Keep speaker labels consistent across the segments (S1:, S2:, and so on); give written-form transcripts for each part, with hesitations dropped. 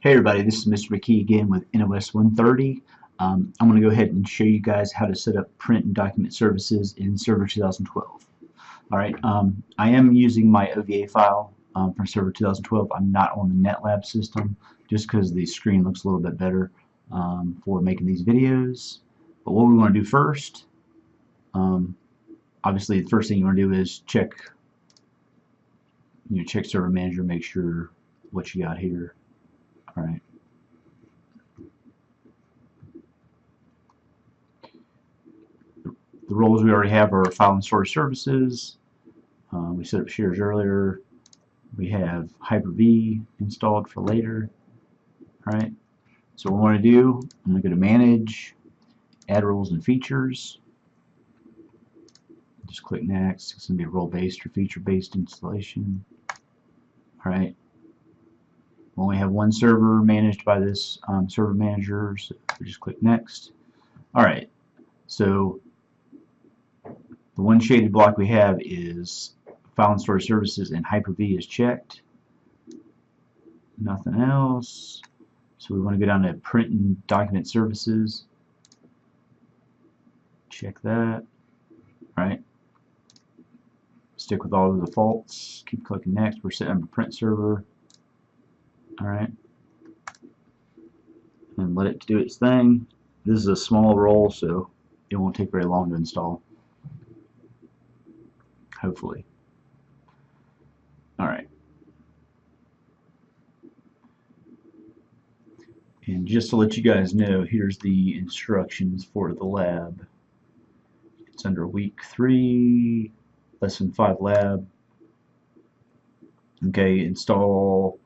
S1: Hey everybody, this is Mr. McKee again with NOS-130. I'm going to go ahead and show you guys how to set up print and document services in Server 2012. Alright, I am using my OVA file from Server 2012. I'm not on the NetLab system just because the screen looks a little bit better for making these videos. But what we want to do first, obviously the first thing you want to do is check Server Manager, make sure what you got here. Alright. The roles we already have are file and storage services. We set up shares earlier. We have Hyper-V installed for later. Alright. So what we want to do, I'm going to go to Manage, Add Roles and Features. Just click Next. It's going to be a role-based or feature-based installation. Alright. We only have one server managed by this server manager, so we just click Next. Alright, so the one shaded block we have is File and Storage Services, and Hyper-V is checked. Nothing else. So we want to go down to Print and Document Services. Check that. Alright. Stick with all the defaults. Keep clicking Next. We're setting up a print server. Alright, and let it do its thing. This is a small role, so it won't take very long to install. Hopefully. Alright. And just to let you guys know, here's the instructions for the lab. It's under week 3, lesson 5 lab. Okay, install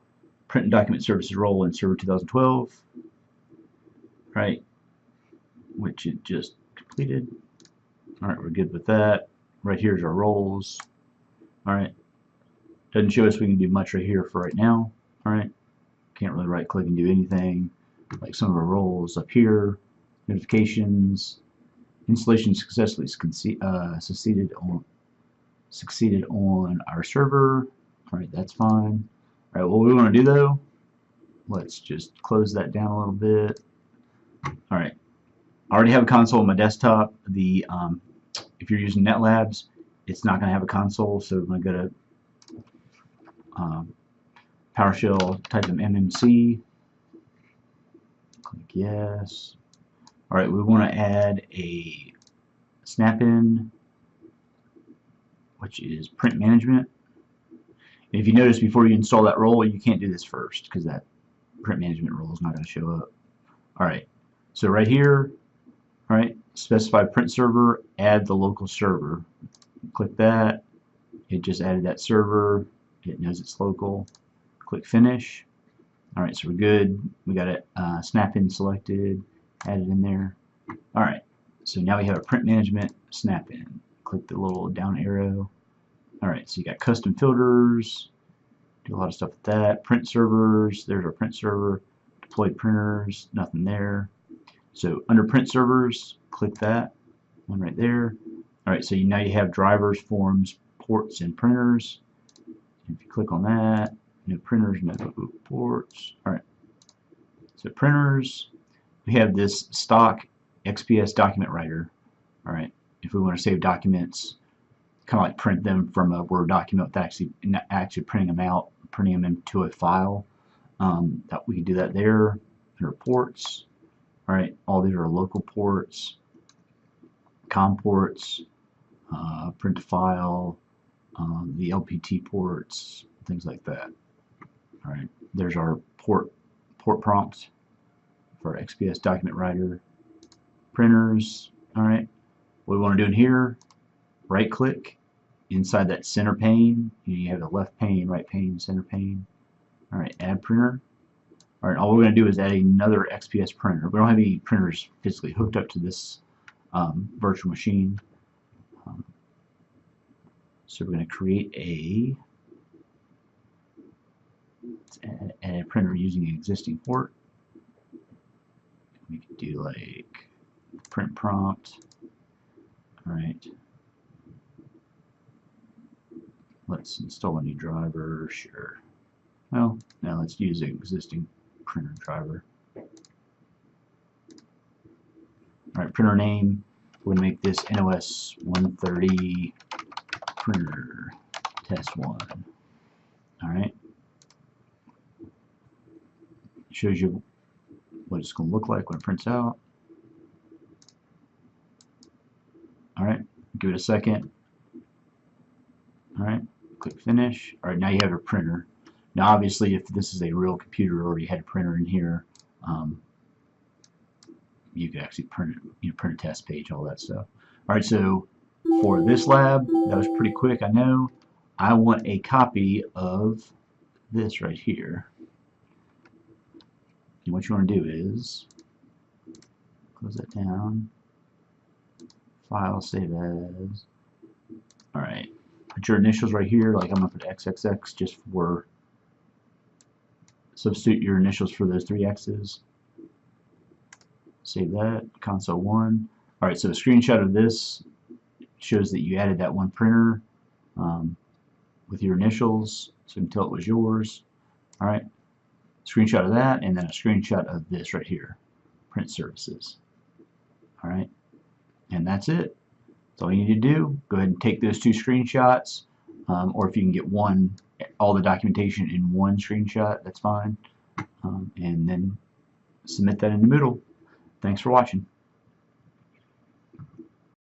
S1: Print and Document Services role in Server 2012, right, which it just completed. Alright, we're good with that. Right here's our roles. Alright, doesn't show us we can do much right here for right now. Alright, can't really right click and do anything like some of our roles up here. Notifications, installation successfully succeeded on our server. Alright, that's fine. Alright, what we want to do though, let's just close that down a little bit. Alright, I already have a console on my desktop. If you're using NetLabs, it's not going to have a console, so I'm going to go to PowerShell, type in MMC, click yes. Alright, we want to add a snap-in, which is print management. And if you notice, before you install that role, you can't do this first because that print management role is not going to show up. Alright, so right here, alright, specify print server, add the local server. Click that, it just added that server, it knows it's local. Click finish. Alright, so we're good. We got it snap-in selected, added in there. Alright, so now we have a print management snap-in. Click the little down arrow. Alright, so you got custom filters, do a lot of stuff with that. Print servers, there's our print server. Deployed printers, nothing there. So under print servers, click that one right there. Alright, so now you have drivers, forms, ports, and printers. If you click on that, no printers, no ports. Alright, so printers, we have this stock XPS document writer. Alright, if we want to save documents, kind of like print them from a Word document without actually printing them out, printing them into a file. That we can do that there. Under ports, all right, all these are local ports, COM ports, print to file, the LPT ports, things like that. All right, there's our port prompt for XPS document writer. Printers, all right. What we want to do in here, right click inside that center pane. You have the left pane, right pane, center pane. Alright, add printer. Alright, all we're going to do is add another XPS printer. We don't have any printers physically hooked up to this virtual machine. So we're going to create a printer using an existing port. We could do like print prompt. Alright. Let's install a new driver, sure. Well, now let's use an existing printer driver. Alright, printer name, we're going to make this NOS-130 printer test 1. Alright. Shows you what it's going to look like when it prints out. Alright, give it a second. Alright, click finish. Alright, now you have your printer. Now obviously if this is a real computer or you had a printer in here, you could actually print it, print a test page, all that stuff. Alright, so for this lab, that was pretty quick, I know. I want a copy of this right here. And what you want to do is close that down. File, save as. Alright, put your initials right here, like I'm going to put XXX just for, substitute your initials for those 3 X's. Save that, console 1. Alright, so a screenshot of this shows that you added that one printer with your initials, so you can tell it was yours. Alright, screenshot of that, and then a screenshot of this right here, print services. Alright, and that's it. That's all you need to do. Go ahead and take those 2 screenshots, or if you can get all the documentation in one screenshot, that's fine, and then submit that in the middle. Thanks for watching.